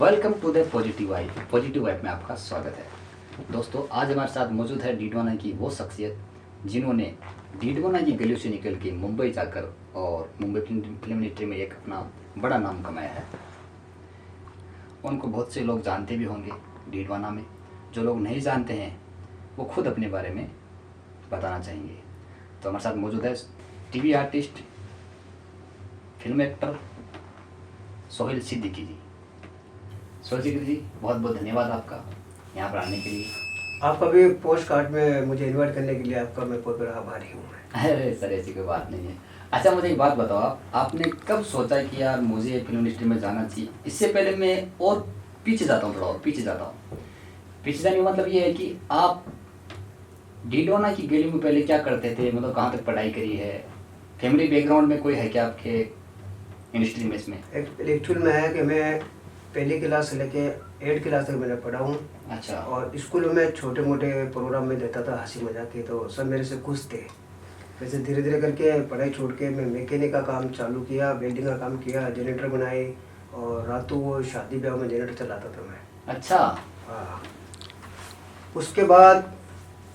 Welcome to the positive vibe में आपका स्वागत है। दोस्तों, आज हमारे साथ मौजूद है डीडवाना की वो शख्सियत जिन्होंने डीडवाना की गलियों से निकल के मुंबई जाकर और मुंबई फिल्म इंडस्ट्री में एक अपना बड़ा नाम कमाया है। उनको बहुत से लोग जानते भी होंगे डीडवाना में। जो लोग नहीं जानते हैं वो खुद अपने बारे में बताना चाहेंगे। तो हमारे साथ मौजूद है TV artist, film actor Sohail Siddiqui ji. Sohail ji, बहुत बहुत धन्यवाद आपका यहाँ पर आने के लिए। आपका भी पोस्ट कार्ड में मुझे इनवाइट करने के लिए आपका मैं बहुत बड़ा आभारी हूँ। अरे सर, ऐसी कोई बात नहीं है। अच्छा, मुझे एक बात बताओ, आपने कब सोचा कि यार मुझे फिल्म इंडस्ट्री में जाना चाहिए? इससे पहले मैं और पीछे जाता हूँ, थोड़ा और पीछे जाता हूँ। पीछे जाने का मतलब ये है कि आप डीडवाना की गली में पहले क्या करते थे, मतलब कहाँ तक पढ़ाई करी है? फैमिली बैकग्राउंड में कोई है क्या आपके इंडस्ट्री में? इसमें एक्चुअल में है कि मैं पहली क्लास से लेके 8 क्लास तक मैंने पढ़ा हूँ। अच्छा। और स्कूल में छोटे मोटे प्रोग्राम में देता था, हंसी मजाक के, तो सब मेरे से खुश थे। वैसे धीरे धीरे करके पढ़ाई छोड़ के मैं मैकेनिक का काम चालू किया, वेल्डिंग का काम किया, जनरेटर बनाए और रातों को शादी ब्याह में जनरेटर चलाता था मैं। अच्छा। हाँ, उसके बाद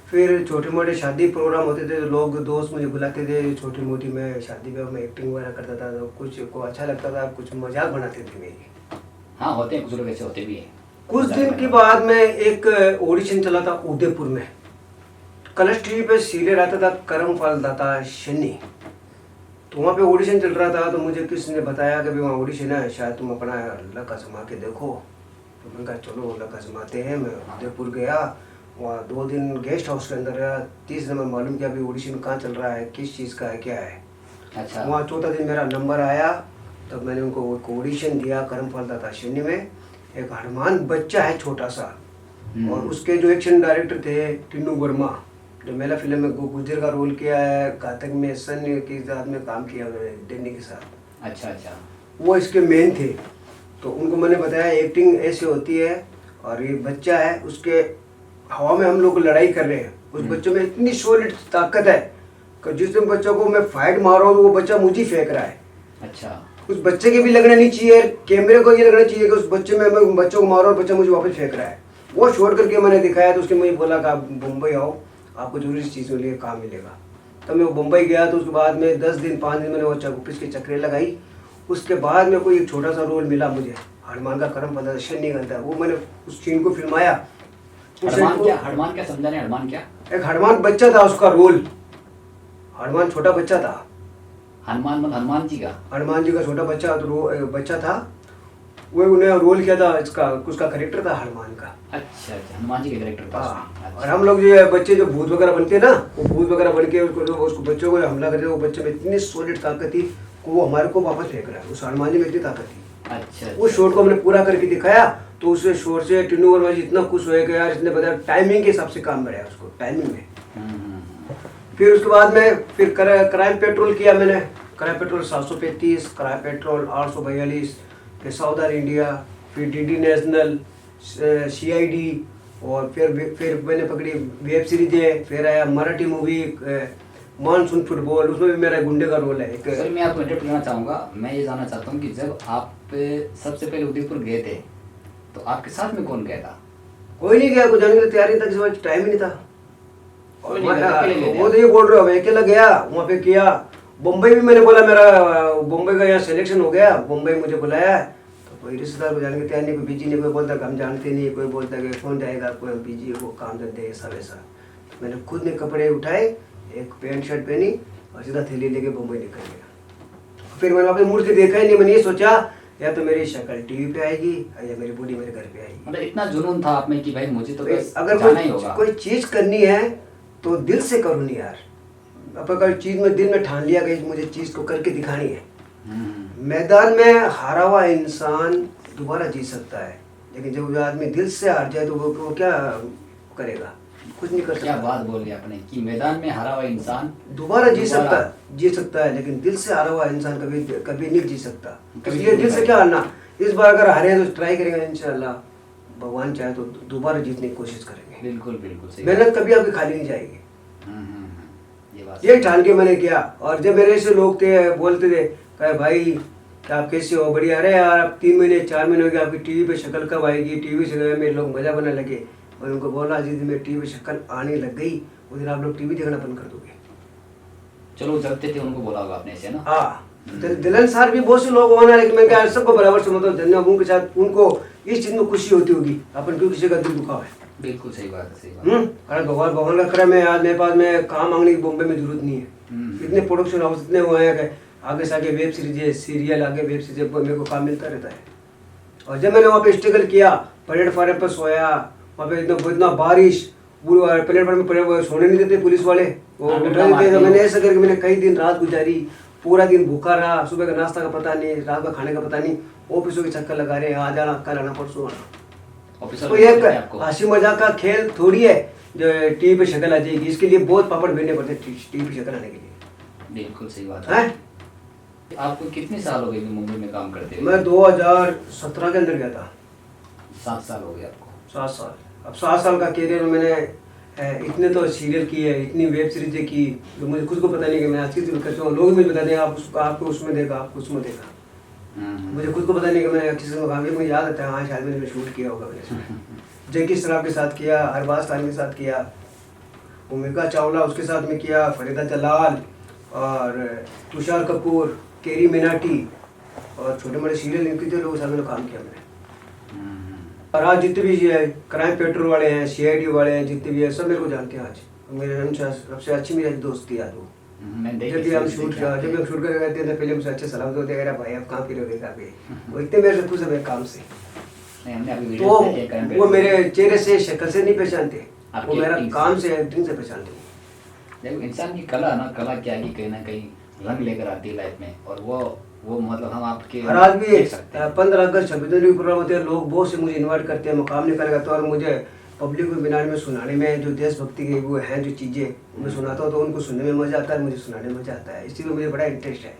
फिर छोटे मोटे शादी प्रोग्राम होते थे, लोग दोस्त मुझे बुलाते थे, छोटी मोटी मैं शादी ब्याह में एक्टिंग वगैरह करता था। तो कुछ को अच्छा लगता था, कुछ मजाक बनाते थे मेरी। हाँ, होते हैं कुछ लोग, ऐसे होते भी हैं। कुछ दिन के बाद में एक ऑडिशन चला था उदयपुर में। कलश टीवी पे सीरियल आता था कर्मफल दाता शनि, तो वहाँ पे ऑडिशन चल रहा था। तो मुझे किसी ने बताया कि वहाँ ऑडिशन है, शायद तुम अपना लक आजमा के देखो। तो मैंने कहा चलो लक आजमाते हैं। मैं उदयपुर गया, वहाँ 2 दिन गेस्ट हाउस के अंदर रहा। 30 नंबर मालूम किया अभी ऑडिशन कहाँ चल रहा है, किस चीज़ का है, क्या है। अच्छा। वहाँ चौथा दिन मेरा नंबर आया, तब मैंने उनको एक ऑडिशन दिया कर्मफल दाता शनि में। एक हनुमान बच्चा है छोटा सा, और उसके जो एक्शन डायरेक्टर थे टिन्नू वर्मा, जो मेला फिल्म में गुजर का रोल किया है, घातक में सन के साथ में काम किया उन्होंने, डेनी के साथ। अच्छा अच्छा। वो इसके मेन थे। तो उनको मैंने बताया एक्टिंग ऐसे होती है, और ये बच्चा है, उसके हवा में हम लोग लड़ाई कर रहे हैं। उस बच्चे में इतनी सॉलिड ताकत है कि जिस दिन बच्चों को मैं फाइट मार रहा हूँ वो बच्चा मुझे फेंक रहा है। अच्छा। उस बच्चे के भी लगना नहीं चाहिए, कैमरे को ये लगना चाहिए कि उस बच्चे में मैं बच्चों को मारो और बच्चा मुझे वापस फेंक रहा है। वो शॉट करके मैंने दिखाया। तो उसके मुझे बोला कि आप मुंबई आओ, आपको जरूरी इस चीज़ के लिए काम मिलेगा। तब मैं मुंबई गया। तो उसके बाद में 10 दिन 5 दिन मैंने वो ऑफिस के चक्रे लगाई। उसके बाद में कोई एक छोटा सा रोल मिला मुझे, हनुमान का कर्म शनि का था। वो मैंने उस सीन को फिल्माया। हनुमान क्या समझा रहे? हनुमान क्या? एक हनुमान बच्चा था, उसका रोल हनुमान छोटा बच्चा था। हनुमान मतलब हनुमान जी का? हनुमान जी का छोटा बच्चा बच्चा था। वो उन्हें रोल किया था, इसका उसका कैरेक्टर था हनुमान का। अच्छा अच्छा, हनुमान जी के कैरेक्टर था। हाँ। और हम लोग जो बच्चे जो भूत वगैरह बनते हैं ना, वो भूत वगैरह बन के उसको बच्चों को हमला करते, वो बच्चे में इतनी सॉलिड ताकत थी कि वो हमारे को वापस फेंक रहा है। उस हनुमान जी में इतनी ताकत थी। अच्छा। उस शॉट को हमने पूरा करके दिखाया। तो उस शॉट से टिन्नू वर्मा जी इतना खुश हुए कि यार इसने बताया टाइमिंग के हिसाब से काम बढ़ाया उसको, टाइमिंग में। फिर उसके बाद में फिर क्राइम पेट्रोल किया मैंने। क्राइम पेट्रोल 735, क्राइम पेट्रोल 842, फिर साउदर्न इंडिया, फिर डीडी नेशनल, CID, और फिर मैंने पकड़ी वेब सीरीज है। फिर आया मराठी मूवी मानसून फुटबॉल, उसमें भी मेरा गुंडे का रोल है। सर, मैं आपको इंटरव्यू करना चाहूँगा। मैं ये जानना चाहता हूँ कि जब आप सबसे पहले उदयपुर गए थे तो आपके साथ में कौन गया था? कोई नहीं गया, कोई जाने की तैयारी नहीं था, किसी वक्त टाइम ही नहीं था। कोई नहीं गया, अकेले गए थे? वो तो ये बोल रहे हो, मैं अकेला गया वहाँ पे किया। बम्बई भी मैंने बोला मेरा बम्बई का यहाँ सिलेक्शन हो गया, बम्बई मुझे बुलाया। तो कोई रिश्तेदार को जाने की तैयारी नहीं, कोई बिजी नहीं, कोई बोलता कि हम जानते नहीं, कोई बोलता कि कौन जाएगा, कोई हम बिजी वो काम धंधे ऐसा वैसा। मैंने खुद ने कपड़े उठाए, एक पैंट शर्ट पहनी और सीधा थैली लेके बम्बई निकल गया। फिर मैंने अपने मुड़ के देखा ही नहीं। मैंने ये सोचा या तो मेरी शक्ल टीवी पे आएगी या मेरी बॉडी मेरे घर पे आएगी। मतलब इतना जुनून था आप में कि भाई मुझे तो अगर जाना ही होगा। कोई चीज करनी है तो दिल से करो नहीं यार। अब अगर चीज में दिल में ठान लिया कि मुझे चीज को करके दिखानी है। मैदान में हारा हुआ इंसान दोबारा जी सकता है, लेकिन जब वो आदमी दिल से हार जाए तो वो क्या करेगा? कुछ नहीं कर सकता। क्या बात बोल रहे आपने कि मैदान में हारा हुआ इंसान दोबारा जी सकता है, लेकिन दिल से हारा हुआ इंसान कभी नहीं जी सकता। इसलिए दिल से क्या हारना। इस बार अगर हारे तो ट्राई करेंगे, इंशाल्लाह भगवान चाहे तो दोबारा जीतने की कोशिश करेंगे। बिल्कुल बिल्कुल सही। मेहनत कभी आपकी खाली नहीं जाएगी। ये बात ये ठान के मैंने किया। और जब मेरे से लोग थे बोलते थे कहे भाई कि आप कैसे हो, बढ़िया। अरे यार अब 3 महीने 4 महीने हो गए, आपकी टीवी पे शक्ल कब आएगी, टीवी से मेरे लोग मजा बनने लगे। और उनको बोला जिस दिन मेरी टीवी पे शक्ल आने लग गई उस दिन आप लोग टीवी देखना बंद कर दोगे। चलो जगते थे उनको बोला होगा आपने ऐसे ना। हाँ, दिलन सार भी बहुत से लोग होना, लेकिन मैं क्या सबको बराबर से मतलब धन्यवाद उनके साथ, उनको इस चीज में खुशी होती होगी अपन क्यों किसी का दिल दुखा है। बिल्कुल सही बात है, सही बात। अरे भगवान भगवान का करम है, आज मेरे पास में काम मांगने की बॉम्बे में जरूरत नहीं है। इतने प्रोडक्शन हाउस इतने हुए हैं कि आगे से आगे वेब सीरीज सीरियल आगे वेब सीरीज मेरे को काम मिलता रहता है। और जब मैंने वहाँ पे स्ट्रगल किया, प्लेटफार्म पर सोया, वहाँ पे इतना बारिश, प्लेटफार्म पर सोने नहीं देते पुलिस वाले, वो उठा देते। तो मैंने ऐसा करके मैंने कई दिन रात गुजारी, पूरा दिन भूखा रहा, सुबह का नाश्ता का पता नहीं, रात का खाने का पता नहीं, ऑफिसों के चक्कर लगा रहे हैं, आज आना कल आना परसों आना। तो ये हंसी मजाक का खेल थोड़ी है जो टीवी पे शक्ल आ जाएगी, इसके लिए बहुत पापड़ बेलने पड़ते टीवी पे शक्ल आने के लिए। बिल्कुल सही बात है। आपको कितने साल हो गए मुंबई में काम करते हुए? मैं 2017 के अंदर गया था। 7 साल हो गए आपको? 7 साल। अब 7 साल का कैरियर में मैंने इतने तो सीरियल किए, इतनी वेब सीरीजें की जो मुझे खुद को पता नहीं कि मैं आज की करता हूँ। लोग मुझे बताते हैं आपको उसमें देखा, आपको उसमें देखा। मुझे खुद को पता नहीं कि मैंने किसी में काम किया। मुझे याद आता है हाँ शायद मैंने शूट किया होगा मैंने जैकी श्रॉफ के साथ किया, अरबाज खान के साथ किया, भूमिका चावला उसके साथ में किया, फरीदा जलाल और तुषार कपूर, केरी मिनाटी और छोटे मोटे सीरियल इनके लोगों के साथ मैंने काम किया मैंने। और आज जितने भी क्राइम पेट्रोल वाले हैं, सीआईडी वाले हैं, जितने भी है सब मेरे को जानते हैं। आज मेरे सबसे अच्छी मेरी दोस्ती है। वो जब भी हम शूट करके गए थे पहले मुझसे अच्छे सलाम होते हैं, भाई आप कहाँ फिर रहोगे, वो इतने मेरे से खुश है मेरे काम से। तो वो मेरे चेहरे से शक्ल से नहीं पहचानते, वो मेरा काम से एक्टिंग से पहचानते। देखो इंसान की कला ना, कला क्या है कि कहीं ना कहीं रंग लेकर आती है लाइफ में, और वो मतलब हम आपके और आज भी 15 अगस्त 26 जनवरी प्रोग्राम होते हैं, लोग बहुत से मुझे इन्वाइट करते हैं, मुकाम निकाल करते हैं और मुझे पब्लिक वेबिनार में सुनाने में जो देशभक्ति की वो हैं जो चीज़ें मैं सुनाता हूँ तो उनको सुनने में मजा आता है, मुझे सुनाने में मजा आता है। इस चीज़ में मुझे बड़ा इंटरेस्ट है।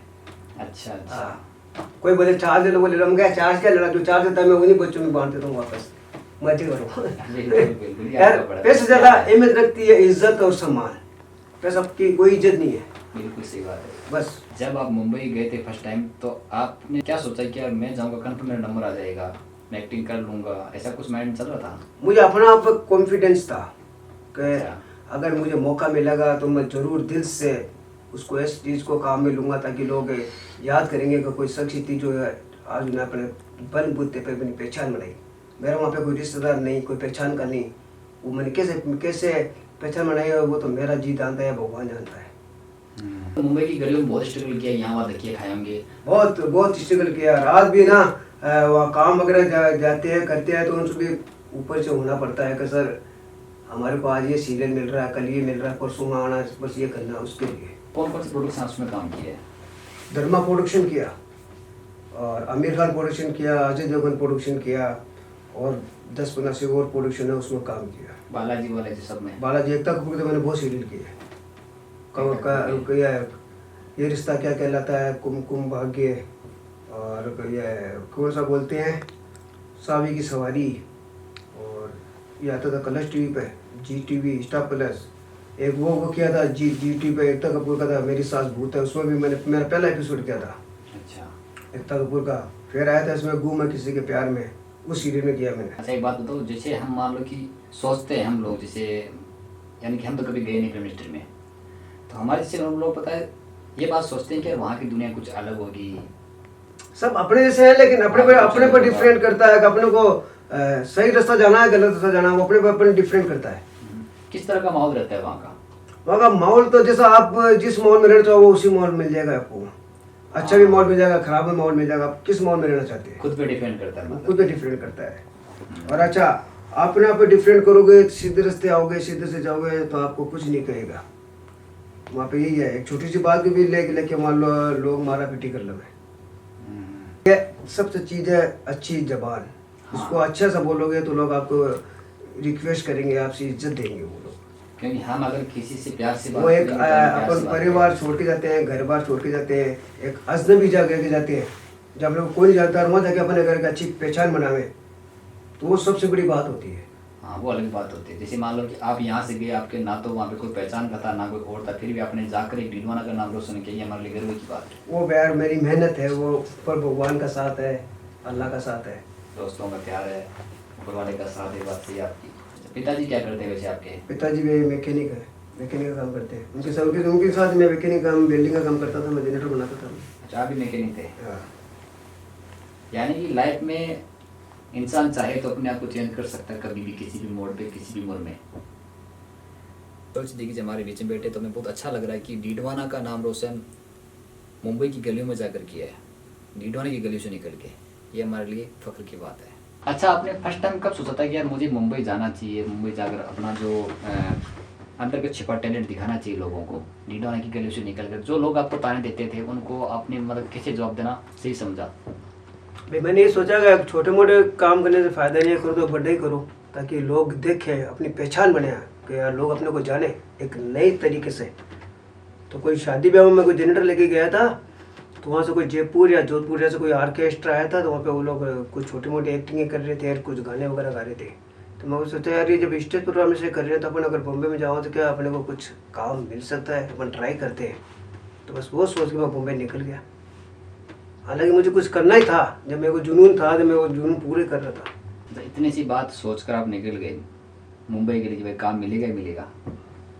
अच्छा अच्छा। कोई बोले चार्ज ले लो, बोले हम क्या चार्ज क्या लेना, जो चार्ज देता है मैं उन्हीं बच्चों में बांट देता हूँ वापस, मजे करो। यार पैसे ज़्यादा अहमियत रखती है, इज्जत और सम्मान, पैसा की कोई इज्जत नहीं है। बिल्कुल सही बात है। बस जब आप मुंबई गए थे फर्स्ट टाइम तो आपने क्या सोचा कि यार मैं जाऊँगा कन्फर्म मेरा नंबर आ जाएगा, मैं एक्टिंग कर लूँगा, ऐसा कुछ माइंड चल रहा था? मुझे अपना आप कॉन्फिडेंस था कि अगर मुझे मौका मिलेगा तो मैं ज़रूर दिल से उसको इस चीज़ को काम में लूँगा ताकि लोग याद करेंगे कि कोई शख्सियत जो है आज उन्हें अपने बल बुद्धि पर अपनी पहचान बनाई। मेरा वहाँ पे कोई रिश्तेदार नहीं, कोई पहचान का नहीं, वो मैंने कैसे पहचान बनाई है वो तो मेरा जी जानता है, भगवान जानता है। मुंबई की गलियों में बहुत स्ट्रगल किया, यहाँ वहाँ धक्के खाए होंगे? बहुत स्ट्रगल किया। रात भी ना वहाँ काम वगैरह जाते हैं करते हैं तो उनसे भी ऊपर से होना पड़ता है कि सर हमारे को आज ये सीरियल मिल रहा है, कल ये मिल रहा है, परसों आना, बस ये करना। उसके लिए कौन कौन से प्रोडक्शन हाउस में काम किया है? धर्मा प्रोडक्शन किया और आमिर खान प्रोडक्शन किया, अजय देवगन प्रोडक्शन किया और 10-15 से और प्रोडक्शन है उसमें काम किया। बालाजी वाले सब में? बालाजी एकता कपूर तो मैंने बहुत सीरियल किए। ये रिश्ता क्या कहलाता है, कुमकुम भाग्य, और ये कौन सा बोलते हैं, सावी की सवारी, और ये आता था कलर्स टीवी पे, जी टीवी, स्टार प्लस। एक वो किया था जी टीवी पे एकता कपूर का था, मेरी सास भूत है, उसमें भी मैंने मेरा पहला एपिसोड किया था। अच्छा। एकता कपूर का। फिर आया था इसमें गुम है किसी के प्यार में, उस सीरियल में किया मैंने। अच्छा एक बात बताओ, जैसे हम मान लो कि सोचते हैं हम लोग, जैसे यानी कि हम तो कभी गए नहीं फिल्म इंडस्ट्री में, तो हमारे से हम लोग पता है ये बात सोचते हैं कि वहाँ की दुनिया कुछ अलग होगी। सब अपने जैसे है लेकिन अपने पर डिफरेंट करता है कि अपने को सही रास्ता जाना है गलत रास्ता जाना है, वो अपने डिफरेंट करता है। किस तरह का माहौल रहता है वहाँ का? वहाँ का माहौल तो जैसा आप जिस माहौल में रहना चाहो वो उसी माहौल मिल जाएगा आपको। अच्छा भी माहौल मिल जाएगा, खराब भी माहौल मिल जाएगा, आप किस माहौल में रहना चाहते हैं खुद पे डिपेंड करता है, खुद पे डिफरेंट करता है। और अच्छा अपने आप पे डिफरेंट करोगे, सीधे रास्ते आओगे, सीधे से जाओगे तो आपको कुछ नहीं कहेगा। वहाँ पे यही है, एक छोटी सी बात भी लेके मान लो लोग मारा पीटी कर लगे। ये सबसे चीज़ है अच्छी जबान, इसको अच्छा सा बोलोगे तो लोग आपको रिक्वेस्ट करेंगे, आपसे इज्जत देंगे वो लोग। क्योंकि हम अगर किसी से प्यार से वो एक अपन परिवार छोड़ के जाते हैं, घर बार छोड़ के जाते हैं, एक अजनबी जगह के जाते हैं, जब लोग कोई नहीं जाता और वहाँ जाके अपने घर की अच्छी पहचान बनावे तो वो सबसे बड़ी बात होती है। हाँ, वो अलग बात होती है। जैसे मान लो कि आप यहाँ से गए, आपके ना तो वहाँ पे कोई पहचान का था ना कोई और था, फिर भी आपने जाकर एक डीडवाना का नाम रोशन किया, ये हमारे लिए गर्व की बात है। वो यार मेरी मेहनत है, वो ऊपर भगवान का साथ है, अल्लाह का साथ है, दोस्तों का प्यार है, ऊपर वाले का साथ है, बात सही है आपकी। पिताजी क्या करते हैं वैसे आपके? पिताजी भी मैकेनिक है, मैकेनिक का काम करते हैं। उनके साथ मैं मैकेनिक काम, वेल्डिंग का काम करता था, मैं जनरेटर बनाता था। अच्छा, आप भी मैकेनिक थे? हाँ। यानी कि लाइफ में इंसान चाहे तो अपने आप को चेंज कर सकता है कभी भी, किसी भी मोड़ पे, किसी भी उम्र में। तो देखिए हमारे बीच में बैठे तो हमें बहुत अच्छा लग रहा है कि डीडवाना का नाम रोशन मुंबई की गलियों में जाकर किया है, डीडवाना की गलियों से निकल के, ये हमारे लिए फख्र की बात है। अच्छा, आपने फर्स्ट टाइम कब सोचा था कि यार मुझे मुंबई जाना चाहिए, मुंबई जाकर अपना जो अंदर का छिपा टैलेंट दिखाना चाहिए लोगों को, डीडवाना की गलियों से निकल कर? जो लोग आपको ताने देते थे उनको आपने मतलब कैसे जवाब देना सही समझा? भाई मैंने ये सोचा कि छोटे मोटे काम करने से फ़ायदा नहीं है, करो तो बड़े ही करो, ताकि लोग देखें, अपनी पहचान बने, कि यार लोग अपने को जाने एक नई तरीके से। तो कोई शादी ब्याह में मैं कोई जनरेटर लेके गया था, तो वहाँ से कोई जयपुर या जोधपुर से कोई ऑर्केस्ट्रा आया था, तो वहाँ पे वो लोग कुछ छोटी मोटी एक्टिंग कर रहे थे, कुछ गाने वगैरह गा रहे थे। तो मैं सोचा यार ये जब स्टेज प्रोग्राम से कर रहे हैं तो अपन अगर बॉम्बे में जाओ तो क्या अपने को कुछ काम मिल सकता है, अपन ट्राई करते हैं। तो बस वो सोच के मैं बॉम्बे निकल गया। हालांकि मुझे कुछ करना ही था, जब मेरे को जुनून था तो मैं वो जुनून पूरे कर रहा था। तो इतनी सी बात सोचकर आप निकल गए मुंबई के लिए कि भाई काम मिलेगा ही मिलेगा,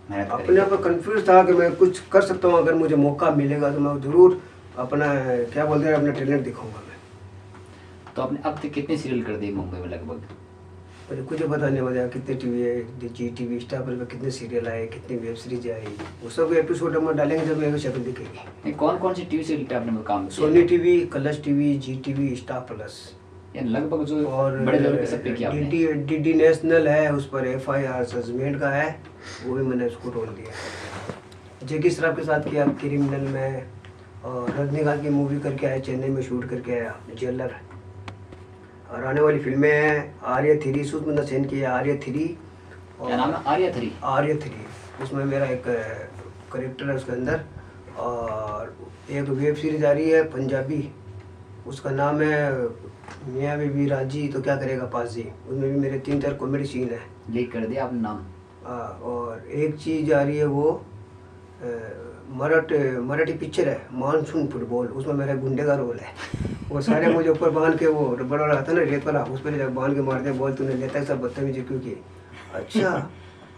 मेहनत अपने आप कंफ्यूज था कि मैं कुछ कर सकता हूँ, अगर मुझे मौका मिलेगा तो मैं ज़रूर अपना क्या बोलते हैं अपना टैलेंट दिखाऊंगा मैं। तो आपने अब तक कितने सीरियल कर दिए मुंबई में लगभग? मुझे कुछ पता नहीं मुझे कितने टीवी है, जी टीवी स्टार पर कितने सीरियल आए, कितनी वेब सीरीज आई, वो सब एपिसोड हम डालेंगे जब मेरे को शक्ल दिखेगी। कौन कौन सी टीवी सीरियल पे आपने काम किया? सोनी टीवी, कलर्स टीवी, जी टीवी, स्टार प्लस, यानी लगभग जो और बड़े लेवल पे सब पे किया आपने। डी नेशनल है, उस पर FIR सस्पेंड का है, वो भी मैंने उसको रोल दिया। जैकी श्रॉफ के साथ किया क्रिमिनल में, और रजनीकांत की मूवी करके आया, चेन्नई में शूट करके आया जेलर। और आने वाली फिल्में हैं आर्या 3, सुष्मिता सेन की है आर्या 3। क्या नाम है? आर्या 3? आर्या 3, उसमें मेरा एक करेक्टर है उसके अंदर। और एक वेब सीरीज आ रही है पंजाबी, उसका नाम है मियाँ बीबी राजी तो क्या करेगा पाजी, उसमें भी मेरे 3-4 कॉमेडी सीन है। लीक कर दिया आपने नाम। और एक चीज़ आ रही है वो मराठी पिक्चर है मानसून फुटबॉल, उसमें मेरा गुंडे का रोल है। वो सारे मुझे ऊपर बांध के, वो रबड़ वाला आता है ना रेत वाला, उस पर जब बांध के मारते हैं बॉल, तूने लेता है सब बदतमीजी क्यों की। अच्छा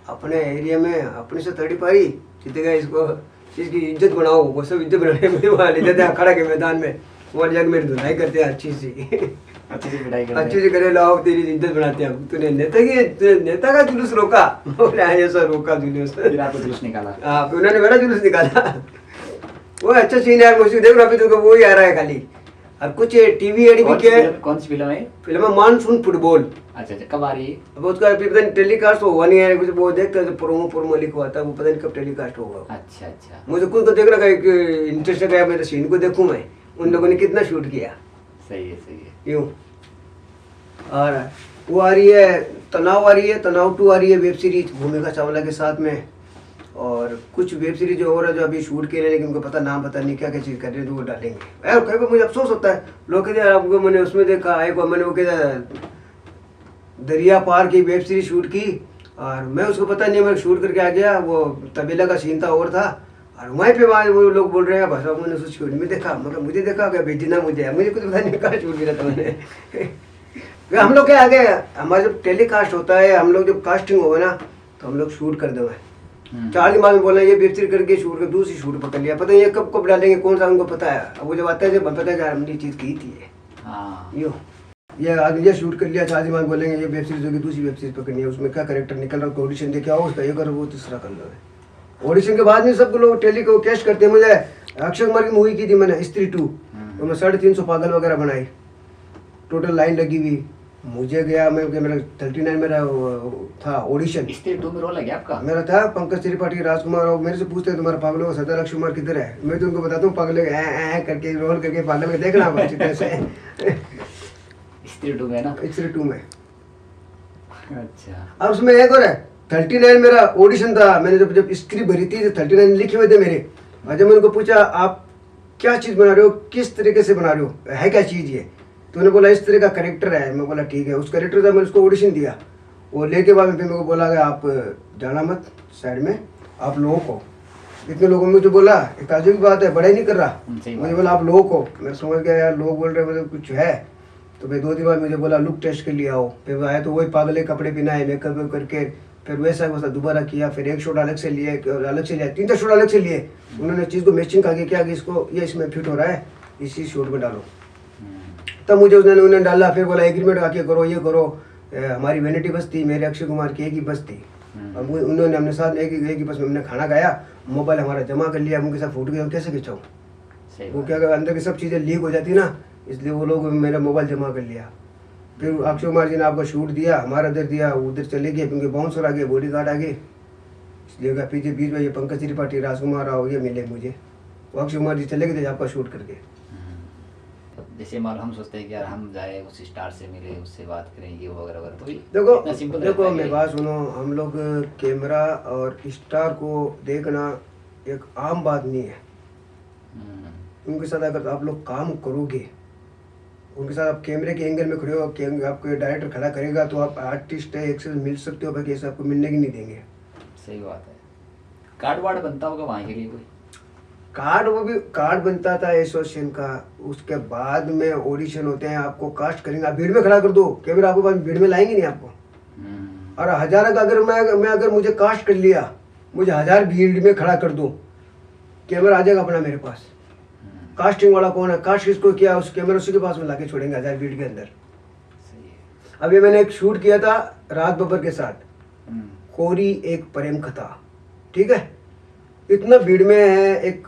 अपने एरिया में अपने से 30 पारी जीतेगा, इसको इसकी इज्जत बनाओ, वो सब इज्जत बनाने मुझे वहाँ ले जाते हैं अखाड़ा के मैदान में, वो जगह मेरी धुलाई करते हैं अच्छी सी अच्छी सी करे, लाओ तेरी इज्जत बनाते हैं। तूने नेता का जुलूस रोका, बोले ऐसा रोका जुलूस, फिर आपको जुलूस निकाला? हाँ उन्होंने मेरा जुलूस निकाला। वो अच्छा सीन है, मुझे देख रहा अभी तो वो ही आ रहा है खाली। और कुछ टीवी एडी भी क्या है, कौन सी फिल्म है? फिल्म है मानसून फुटबॉल। अच्छा, कब आ रही है? अब उसका अभी पता नहीं टेलीकास्ट हुआ नहीं है, कुछ वो देखते हैं प्रोमो लिखा हुआ था, वो पता नहीं कब टेलीकास्ट होगा। अच्छा, मुझे खुद को देखना का एक इंटरेस्ट है, मैं तो सीन को देखूं मैं उन लोगों ने कितना शूट किया। सही है यूँ। और वो आ रही है तनाव, आ रही है तनाव 2 आ रही है वेब सीरीज भूमिका चावला के साथ में। और कुछ वेब सीरीज और है जो अभी शूट के लिए, लेकिन उनको पता नहीं क्या चीज़ कर रहे हैं, तो वो डालेंगे। यार कहीं पर मुझे अफसोस होता है, लोग कहते हैं आपको मैंने उसमें देखा है को, मैंने वो कहता दरिया पार की वेब सीरीज शूट की, और मैं उसको पता नहीं, मैं शूट करके आ गया, वो तबेला का सीन था और था, और वहीं पे वहाँ वो लोग बोल रहे हैं भाषा मैंने उस शूट में देखा, मतलब मुझे देखा क्या भेजी ना मुझे कुछ पता नहीं कहाँ शूट किया था मैंने। हम लोग क्या आगे हमारा जब टेलीकास्ट होता है, हम लोग जब कास्टिंग होगा ना तो हम लोग शूट कर देंगे। 4 दिन बाद में बोला ये वेब सीरीज करके शूट कर, दूसरी शूट पकड़ लिया, पता नहीं ये कब डालेंगे, कौन सा उनको पता है। अब वो जब आता है जब पता है हमने ये चीज़ की थी, ये आगे ये शूट कर लिया, 4 दिन बाद बोलेंगे ये वेब सीरीज होगी, दूसरी वेब सीरीज पकड़नी है, उसमें क्या कैरेक्टर निकल रहा है, ऑडिशन देखा हो उसका, ये करो वो तीसरा कर लो। ऑडिशन के बाद में सब लोग टेली को कैश करते हैं। मुझे अक्षय कुमार की मूवी की थी मैंने स्त्री 2, तो मैं 350 पागल वगैरह बनाई, टोटल लाइन लगी हुई। मुझे गया मैं मेरा 39 मेरा था ऑडिशन। स्त्री 2 में रोल है क्या आपका? मेरा था पंकज त्रिपाठी, राजकुमार, और मेरे से पूछते हैं तुम्हारा पागल होगा सदर अक्षय कुमार किधर है, मैं तो उनको बताता हूँ पागल करके रोल करके पागल में देखना अच्छी तरह से। स्त्री 2 में ना? स्त्री 2 में। अच्छा, अब उसमें एक और है 39 मेरा ऑडिशन था, मैंने जब स्क्रिप्ट भरी थी 39 लिखे हुए थे मेरे, और जब मैंने उनको पूछा आप क्या चीज़ बना रहे हो, किस तरीके से बना रहे हो, है क्या चीज़ ये, तो उन्होंने बोला इस तरह का कैरेक्टर है। मैं बोला ठीक है, उस कैरेक्टर का मैंने उसको ऑडिशन दिया। वो लेके बाद में फिर मेरे को बोला कि आप जाना मत साइड में, आप लोगों को, इतने लोगों ने मुझे बोला, एक ताजुब की बात है, बड़ा ही नहीं कर रहा, मुझे बोला आप लोगों को, मैं समझ गया यार लोग बोल रहे मतलब कुछ है। तो भाई 2 दिन बाद मुझे बोला लुक टेस्ट के लिए आओ, फिर आया तो वही पागले कपड़े पहनाए, मेकअप करके फिर वैसा वैसा दोबारा किया, फिर एक शॉट अलग से लिए, 3 शॉट अलग से लिए। उन्होंने चीज़ को मैचिंग आगे किया कि इसको ये इसमें फिट हो रहा है, इसी शॉट में डालो। तब मुझे उन्होंने डाला, फिर बोला एग्रीमेंट आके करो, ये करो। हमारी वैनिटी बस थी, मेरे अक्षय कुमार की एक ही बस थी। अब उन्होंने हमने साथ एक ही बस में हमने खाना खाया, मोबाइल हमारा जमा कर लिया, उनके साथ फोटो खींचा, कैसे खिंचाऊँ? वो क्या अंदर की सब चीज़ें लीक हो जाती ना, इसलिए वो लोग मेरा मोबाइल जमा कर लिया। फिर अक्षय कुमार जी ने आपको शूट दिया, हमारा इधर दिया, उधर चले गए क्योंकि बाउंसर आ गए, बॉडी गार्ड आ गए, इसलिए पीछे बीच में ये पंकज त्रिपाठी, राजकुमार राव ये मिले मुझे। वो अक्षय कुमार जी चले गए थे आपका शूट करके। जैसे मान हम सोचते हैं कि यार हम जाए उस स्टार से मिले, उससे बात करें, ये वगैरह वगैरह, तो देखो मेरी बात सुनो, हम लोग कैमरा और स्टार को देखना एक आम बात नहीं है। उनके साथ अगर आप लोग काम करोगे, उनके साथ आप कैमरे के एंगल में खड़े हो, आपको डायरेक्टर खड़ा करेगा तो आप आर्टिस्ट है, एक्सेस मिल सकते हो, बाकी ऐसे आपको मिलने की नहीं देंगे। सही बात है। कार्ड वार्ड बनता होगा वहाँ के लिए कोई? कार्ड, वो भी कार्ड बनता था एसोसिएशन का, उसके बाद में ऑडिशन होते हैं, आपको कास्ट करेंगे, आप भीड़ में खड़ा कर दो, कैमरा आपको पास भीड़ में लाएंगे नहीं आपको। और 1000 का अगर मैं अगर मुझे कास्ट कर लिया, मुझे 1000 भीड़ में खड़ा कर दो, कैमरा आ जाएगा अपना मेरे पास। कास्टिंग वाला कौन है, कास्ट किसको किया, उस कैमरा उसी के पास में लाके छोड़ेंगे 1000 भीड़ के अंदर। अभी मैंने एक शूट किया था राज बब्बर के साथ, कोरी एक प्रेम कथा, ठीक है, इतना भीड़ में है, एक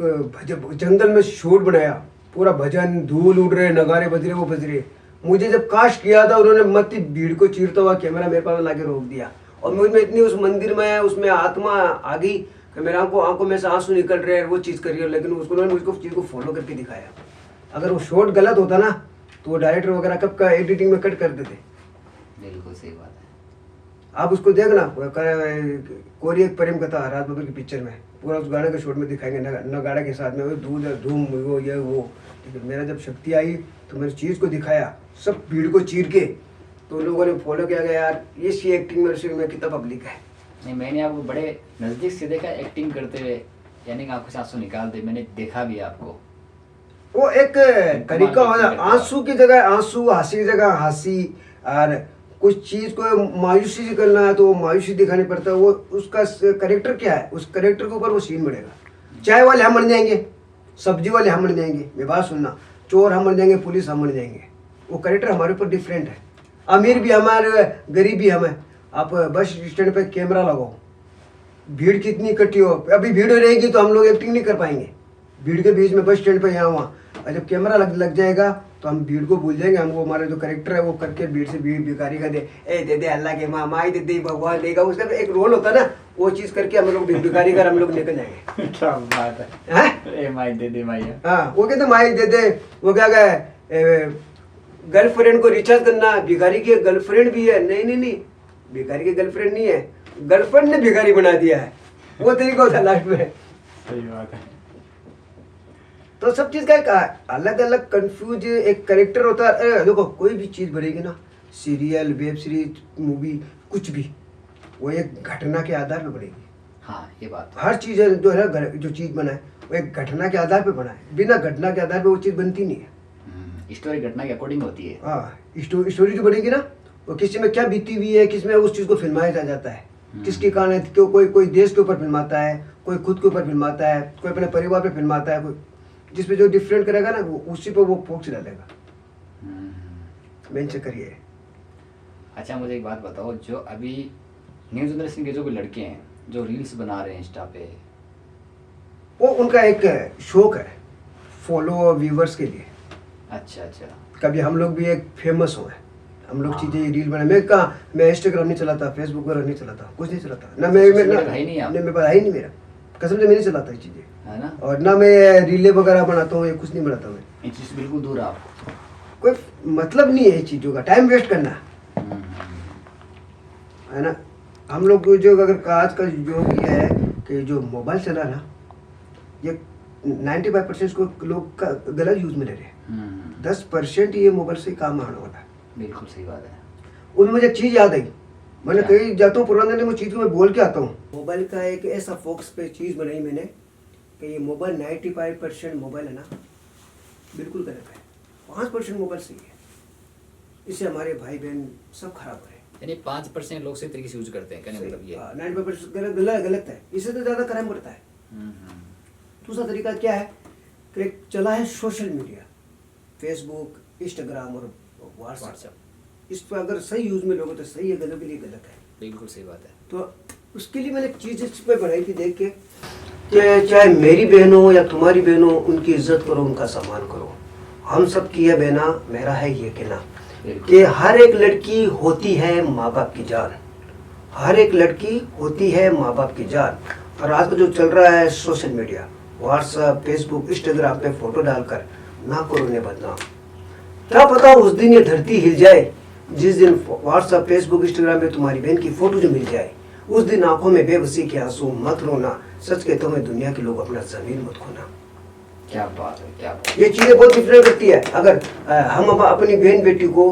जंगल में शूट बनाया, पूरा भजन, धूल उड़ रहे, नगारे बज रहे, वो बज रहे। मुझे जब कास्ट किया था उन्होंने मत ही भीड़ को चीरता हुआ कैमरा मेरे पास लाके रोक दिया, और मुझ में इतनी उस मंदिर में उसमें आत्मा आ गई कि मेरे आंखों में से आंसू निकल रहे हैं, वो चीज़ कर रही है, लेकिन उसको उन्होंने मुझको चीज़ को फॉलो करके दिखाया। अगर वो शॉट गलत होता ना तो वो डायरेक्टर वगैरह कब का एडिटिंग में कट कर देते। बिल्कुल सही बात है। आप उसको देखना, कोरी एक प्रेम कथा राज बब्बर की पिक्चर में, पूरा उस गाने के शॉट में दिखाएंगे, नगाड़े के साथ में, वो धूल धूम वो ये वो। लेकिन मेरा जब शक्ति आई तो मैंने चीज़ को दिखाया, सब भीड़ को चीर के, तो लोगों ने फॉलो किया गया, यार ये सी एक्टिंग में कितना पब्लिक है। नहीं, मैंने आपको बड़े नज़दीक से देखा एक्टिंग करते हुए, यानी कि आंखों से आंसू निकालते, मैंने देखा भी आपको। वो एक तरीका होता है, आंसू की जगह आंसू, हंसी की जगह हंसी, और कुछ चीज़ को मायूसी से करना है तो वो मायूसी दिखानी पड़ता है। वो उसका करेक्टर क्या है, उस करेक्टर के ऊपर वो सीन बनेगा। चाय वाले हम बन जाएंगे, सब्जी वाले हम बन जाएंगे, मेरी बात सुनना, चोर हम बन जाएंगे, पुलिस हम बन जाएंगे, वो करेक्टर हमारे ऊपर डिफरेंट है। अमीर भी हमारे, गरीब भी हमें। आप बस स्टैंड पे कैमरा लगाओ, भीड़ कितनी इकट्ठी हो, अभी भीड़ रहेगी तो हम लोग एक्टिंग नहीं कर पाएंगे, भीड़ के बीच में बस स्टैंड पे यहाँ वहाँ, और जब कैमरा लग जाएगा तो हम भीड़ को भूल जाएंगे। हमको हमारा जो करेक्टर है वो करके भीड़ से भिखारी का दे दे अल्लाह के माँ, माई दे दे भगवान देगा, उसका एक रोल होता है ना, वो चीज़ करके हम लोग भिखारी का हम लोग निकल जाएंगे। क्या बात है, माई दे दे माई। हाँ, वो कहते माई दे दे, वो क्या गए गर्लफ्रेंड को रिचार्ज करना, भिखारी की गर्लफ्रेंड भी है, नहीं, भिखारी की गर्लफ्रेंड नहीं है, गर्लफ्रेंड ने भिखारी बना दिया है, वो तरीका होता है लास्ट में। सही बात है। तो सब चीज़ का एक अलग अलग कंफ्यूज एक करेक्टर होता है। देखो कोई भी चीज़ बनेगी ना, सीरियल, वेब सीरीज, मूवी, कुछ भी, वो एक घटना के आधार पे बनेगी। हाँ, ये बात हर चीज़ जो है, जो चीज़ बना है वो एक घटना के आधार पे बना है, बिना घटना के आधार पे वो चीज़ बनती नहीं है। स्टोरी घटना के अकॉर्डिंग होती है। हाँ, स्टोरी जो बनेगी ना, वो किसी में क्या बीती हुई है, किस में उस चीज़ को फिल्माया जाता है, किसकी कहानी, क्यों कोई देश के ऊपर फिल्माता है, कोई खुद के ऊपर फिल्माता है, कोई अपने परिवार पे फिल्माता है, कोई जिस पे जो डिफरेंट करेगा ना वो उसी पे वो फोकस डालेगा। मेन चक्कर ये है। अच्छा, मुझे एक बात बताओ, जो अभी न्यू जनरेशन के जो भी लड़के हैं जो रील्स बना रहे हैं इंस्टा पे, वो उनका एक शौक है फॉलो व्यूवर्स के लिए। अच्छा, कभी हम लोग भी एक फेमस हुए, हम लोग हाँ। चीज़ें रील बनाए। मैं इंस्टाग्राम नहीं चलाता, फेसबुक वगैरह नहीं चलाता, कुछ नहीं चलाता ना, मैं मेरे पास है नहीं मेरा, कसम से मैं नहीं चलाता ये चीज़ें, है ना, और ना मैं रीले वगैरह बनाता हूँ, ये कुछ नहीं बनाता मैं। इन चीज़ से बिल्कुल दूर आप। कोई मतलब नहीं है चीज़ों का, टाइम वेस्ट करना है ना। हम लोग जो अगर आज का जो ये है कि जो मोबाइल चला ना, ये 95% को लोग का गलत यूज में ले रहे हैं, 10% ये मोबाइल से काम आने वाला है। बिल्कुल सही बात है। उनमें मुझे एक चीज़ याद आई, मैंने कहीं जाता हूँ पुराने वो चीज़ को मैं बोल के आता हूँ। मोबाइल का एक ऐसा फोकस पे चीज़ बनाई मैंने कि ये मोबाइल 95% मोबाइल है ना बिल्कुल गलत है, 5% मोबाइल सही है। इससे हमारे भाई बहन सब खराब हो रहे हैं। यानी 5% लोग सही तरीके से यूज करते हैं, कहने का मतलब ये। 95% गलत है, इससे तो ज़्यादा क्राइम बढ़ता है। दूसरा तरीका क्या है कि चला है सोशल मीडिया, फेसबुक, इंस्टाग्राम और व्हाट्सएप। इस पर अगर सही यूज में लोगे तो सही है, गलत के लिए गलत है। बिल्कुल सही बात है। तो उसके लिए मैंने चीज़ इस पर बनाई थी देख के कि चाहे मेरी बहन हो या तुम्हारी बहन हो, उनकी इज्जत करो, उनका सम्मान करो। हम सब की है बहना, मेरा है ये कहना कि हर एक लड़की होती है माँ बाप की जान, हर एक लड़की होती है माँ बाप की जान। और आज का जो चल रहा है social media, WhatsApp, Facebook, Instagram पे फोटो डालकर ना करो उन्हें बदनाम। क्या पता उस दिन ये धरती हिल जाए जिस दिन व्हाट्सएप, फेसबुक, इंस्टाग्राम पे तुम्हारी बहन की फोटो जो मिल जाए, उस दिन आंखों में बेबसी के आंसू मत रोना। सच कहता हूँ मैं, दुनिया के लोग अपना जमीन मत खोना। क्या बात है, क्या बात है। ये चीजें बहुत डिफरेंट करती है। अगर हम अपनी बहन बेटी को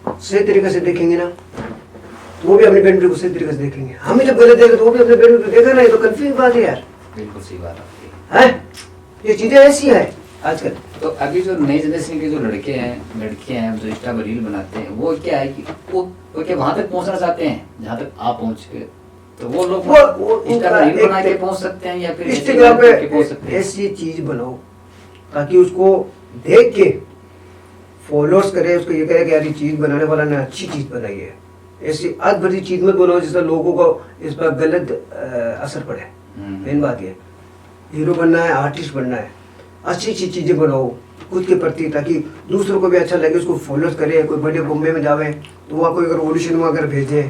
सही तरीके से देखेंगे ना, तो वो भी अपनी बहन बेटी को सही तरीके से देखेंगे। हम ही जब गलत देखेंगे तो वो भी अपनी बहन बेटी को देखेगा ना। ये तो कंफ्यूज बात है यार। बिल्कुल सही बात आपकी है, ये चीजें ऐसी है आजकल। तो अभी जो नई जनरेशन के जो लड़के हैं, लड़कियां हैं, जो इंस्टा पर रील बनाते हैं, वो क्या है कि वो क्या वहां तक पहुंचना चाहते हैं जहां तक आप पहुंच के, तो वो लोग इंस्टा पर रील बना के पहुंच सकते हैं या फिर इंस्टाग्राम पहुंच सकते पे हैं। ऐसी चीज बनाओ ताकि उसको देख के फॉलोअर्स करे, उसको ये कहे कि यार ये चीज बनाने वाला ने अच्छी चीज बनाई है। ऐसी आज भरी चीज मत बनाओ जिससे लोगों को इस पर गलत असर पड़े। मेन बात ये, हीरो बनना है, आर्टिस्ट बनना है, अच्छी अच्छी चीजें बनाओ खुद के प्रति, ताकि दूसरों को भी अच्छा लगे, उसको फॉलो करे। कोई बड़े बॉम्बे में जावे तो वहाँ कोई अगर ऑडिशन में अगर भेजे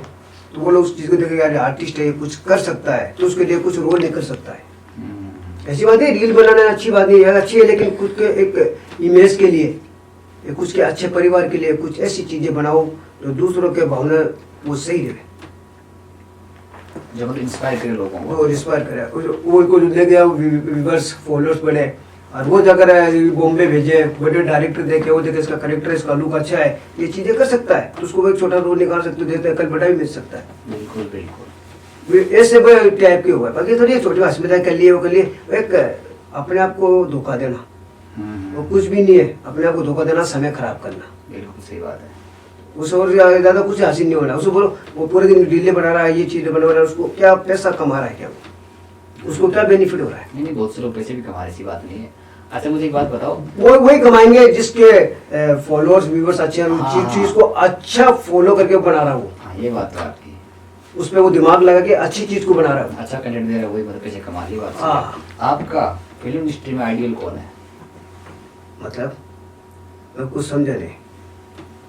तो वो लोग उस चीज़ को देखेंगे यार आर्टिस्ट है, कुछ कर सकता है, तो उसके लिए कुछ रोल निकल सकता है। ऐसी बात है, रील बनाना अच्छी बात नहीं है, अच्छी है, लेकिन खुद के एक इमेज के लिए, कुछ के अच्छे परिवार के लिए कुछ ऐसी चीज़ें बनाओ जो दूसरों के भावना वो सही रहे, जो मतलब इंस्पायर करे लोगों को, वो इंस्पायर करे। वो को ले गया व्यूअर्स, फॉलोअर्स बढ़े, और वो जाकर बॉम्बे भेजे, बड़े डायरेक्टर देखे, वो देखे इसका करेक्टर, इसका लुक अच्छा है, ये चीजें कर सकता है, तो उसको एक छोटा रोल निकाल सकते हो, देते हैं कल बड़ा भी मिल सकता है। बिल्कुल बिल्कुल ऐसे टाइप के हुआ है। बाकी थोड़ी छोटी हॉस्पिटल कर लिए, वो कर लिए, एक अपने आप को धोखा देना, वो कुछ भी नहीं है। अपने आप को धोखा देना, समय खराब करना। बिल्कुल सही बात है। उस और ज्यादा कुछ हासिल नहीं होना। उसको बोलो वो पूरे दिन रीलें बना रहा है, ये चीजें बना रहा है, उसको क्या पैसा कमा रहा है, क्या उसको क्या बेनिफिट हो रहा है? नहीं, बहुत से लोग पैसे भी कमा रहे, ऐसी बात नहीं है। अच्छा मुझे एक बात बताओ, वो वही कमाएंगे जिसके फॉलोअर्स, व्यूअर्स अच्छे हैं, चीज को अच्छा फॉलो करके बना रहा हूँ। हाँ, ये बात तो आपकी, उस पर वो दिमाग लगा के अच्छी चीज को बना रहा हूँ, अच्छा कंटेंट दे रहा है, वही मतलब पैसे कमा रही बात। हाँ। आपका फिल्म इंडस्ट्री में आइडियल कौन है? मतलब मैं कुछ समझा नहीं।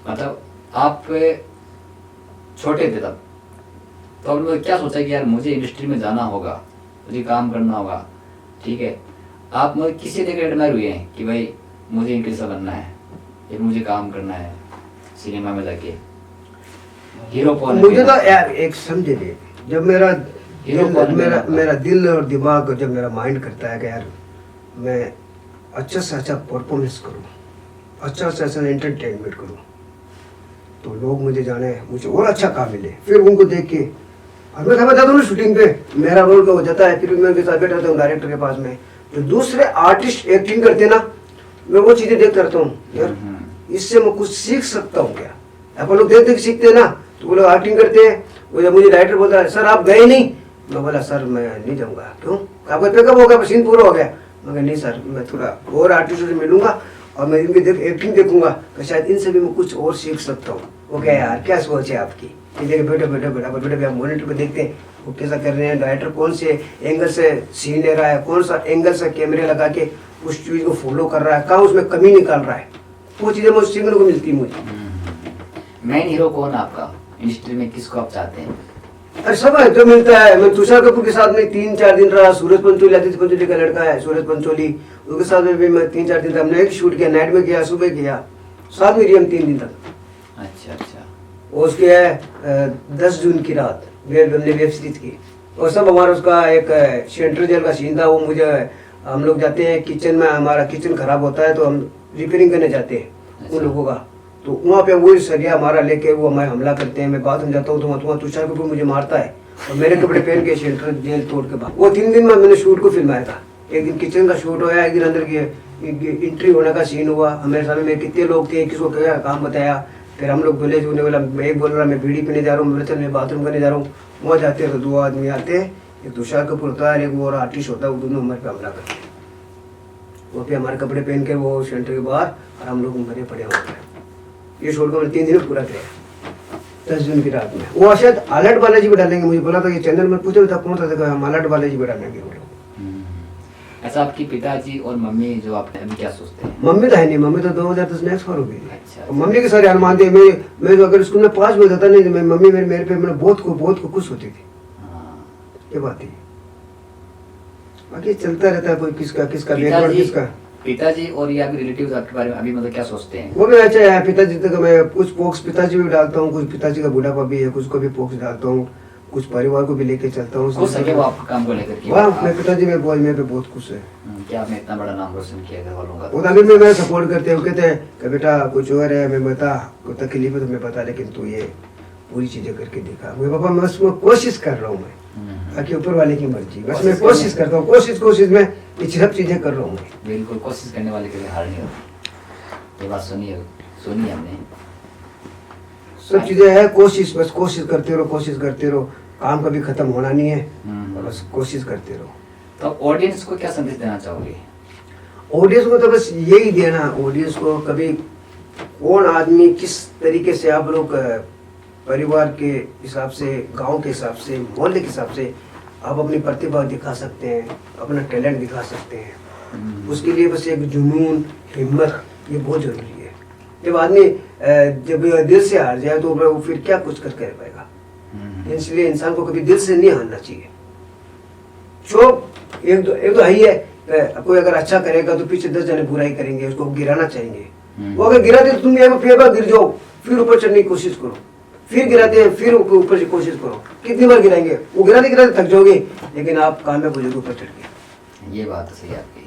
मतलब आप छोटे थे तब, तो आपने क्या सोचा कि यार मुझे इंडस्ट्री में जाना होगा, मुझे काम करना होगा, ठीक है? आप मुझे किसी देख एडमायर हुए हैं कि भाई मुझे इनके जैसा बनना है, या मुझे काम करना है सिनेमा में जाके? हीरो कौन है? मुझे तो यार एक समझे नहीं, जब मेरा दिल और दिमाग, जब मेरा माइंड करता है कि यार मैं अच्छा से अच्छा परफॉर्मेंस करूँ, अच्छा से अच्छा एंटरटेनमेंट करूँ, तो लोग मुझे जाने, मुझे और अच्छा काम मिले, फिर उनको देख के। और मैं जाता हूँ शूटिंग पे, मेरा रोल हो जाता है, फिर मैं उनके साथ बैठा हूँ डायरेक्टर के पास में, जो दूसरे आर्टिस्ट एक्टिंग करते ना, मैं वो चीज़ें देखता रहता हूँ यार, इससे मैं कुछ सीख सकता हूँ क्या? अपन लोग देखते सीखते हैं ना, तो वो लोग एक्टिंग करते हैं। वो जब मुझे डायरेक्टर बोलता है सर आप गए नहीं, मैं बोला सर मैं नहीं जाऊँगा। क्यों? आपका पेकअप हो गया, सीन पूरा हो गया? मैं नहीं सर, मैं थोड़ा और आर्टिस्टों से मिलूंगा और मैं इनकी एक्टिंग देखूंगा, तो शायद इनसे भी मैं कुछ और सीख सकता हूँ। वो क्या यार, क्या सोच है आपकी? बेटा बेटा मॉनिटर पे देखते हैं वो कैसा कर रहे हैं, डायरेक्टर कौन से एंगल से सीन ले रहा है, कौन सा एंगल से कैमरे लगा के उस चीज़ को फॉलो कर रहा है, कहाँ उसमें कमी निकाल रहा है, वो चीज़ें मुझे सीखने को मिलती है। मुझे मेन हीरो कौन है आपका इंडस्ट्री में, किसको आप चाहते हैं? अरे सब है जो मिलता है। मैं तुषार कपूर के साथ में 3-4 दिन रहा, सूरज पंचोली, आदित्य पंचोली का लड़का है सूरज पंचोली, उसके साथ में भी मैं 3-4 दिन, हमने एक शूट किया, नाइट में किया, सुबह किया, साथ में रही हम 3 दिन तक। अच्छा अच्छा। और उसकी है 10 जून की रात, वेब सीरीज की, और सब हमारा उसका एक सेंट्रल जेल का सीन था। वो मुझे, हम लोग जाते हैं किचन में, हमारा किचन खराब होता है तो हम रिपेयरिंग करने जाते हैं उन लोगों का, तो वहाँ पे वही सरिया हमारा लेके वो हमें हमला करते हैं। मैं बाथरूम जाता हूँ तो वहाँ तुषार कपूर मुझे मारता है और मेरे कपड़े पहन के सेंटर जेल तोड़ के बाहर। वो 3 दिन में मैंने शूट को फिल्माया था। एक दिन किचन का शूट हुआ, एक दिन अंदर की एंट्री होने का सीन हुआ। हमारे सामने में कितने लोग थे, किसको क्या काम बताया। फिर हम लोग बोले होने वाला, एक बोल रहा मैं बीड़ी पीने जा रहा हूँ, बोले चल मैं बाथरूम करने जा रहा हूँ। वहाँ जाते हैं तो 2 आदमी आते हैं, एक तुषार कपूर होता है, एक वो और आर्टिस्ट होता है, वो दोनों हमारे पे हमला करते हैं। वो पे हमारे कपड़े पहन के वो सेंटर के बाहर और हम लोग मरे पड़े वहाँ पे। ये शूट को मैंने 3 दिन में पूरा किया, 10 जून की रात में। वो शायद अलर्ट बालाजी भी डालेंगे, मुझे बोला था कि चैनल में पूछा था कौन सा, हम अलर्ट बालाजी भी डालेंगे हम लोग। ऐसा आपकी पिताजी और मम्मी जो आप अभी क्या सोचते हैं? मम्मी तो है नहीं, मम्मी तो 2010 में एक्सपायर हो गई। अच्छा। मम्मी के सारे अनुमान थे। मैं तो अगर स्कूल में 5 बजे जाता नहीं तो मम्मी मेरे पे मैंने बहुत को खुश होती थी। ये बात है। बाकी चलता रहता है, कोई किसका बैकग्राउंड किसका। पिताजी और या भी रिलेटिव्स आपके बारे में अभी मतलब क्या सोचते हैं? वो भी अच्छा है। पिताजी तक मैं कुछ पोक्स पिताजी भी डालता हूँ, कुछ पिताजी का बुढ़ापा भी है, कुछ को भी पोक्स डालता हूँ, कुछ परिवार को भी लेके चलता हूँ। खुश है क्या वो आपके काम को लेकर के? वाह, मैं पिताजी में मेरे पे बहुत खुश है। क्या आपने इतना बड़ा नाम रोशन किया घर वालों का? वो अभी भी मैं सपोर्ट करते हैं। वो कहते हैं कि बेटा कुछ और है, मैं बता कोई तकलीफ है तो मैं बता, लेकिन तू ये पूरी चीजें करके दिखा। मैं पापा मैं उसमें कोशिश कर रहा हूँ, मैं बाकी ऊपर वाले की मर्जी, बस मैं कोशिश करता हूँ। कोशिश में ये सब चीजें कर रहा हूँ। बिल्कुल, कोशिश करने वाले के लिए हार नहीं होती। ये बात सुनी हमने। सब चीजें है कोशिश, बस कोशिश करते रहो। काम कभी खत्म होना नहीं है, बस कोशिश करते रहो। तो ऑडियंस को क्या संदेश देना चाहोगे? ऑडियंस को तो बस यही देना, ऑडियंस को कभी कौन आदमी किस तरीके से आप लोग परिवार के हिसाब से, गांव के हिसाब से, मोहल्ले के हिसाब से आप अपनी प्रतिभा दिखा सकते हैं, अपना टैलेंट दिखा सकते हैं। उसके लिए बस एक जुनून, हिम्मत, ये बहुत जरूरी है। जब आदमी जब दिल से हार जाए तो वो फिर क्या कुछ कर पाएगा। इसलिए इंसान को कभी दिल से नहीं हारना चाहिए। जो एक तो है ही है, कोई अगर अच्छा करेगा तो पीछे 10 जने बुराई करेंगे, उसको गिराना चाहेंगे। वो अगर गिरा दे तो तुम एक बार गिर जाओ, फिर ऊपर चढ़ने की कोशिश करो, फिर गिराते हैं, फिर ऊपर से कोशिश करो। कितनी बार गिराएंगे? वो गिराते थक जाओगे, लेकिन आप कामयाब हो जाओगे ऊपर चढ़ के। ये बात तो सही है आपकी।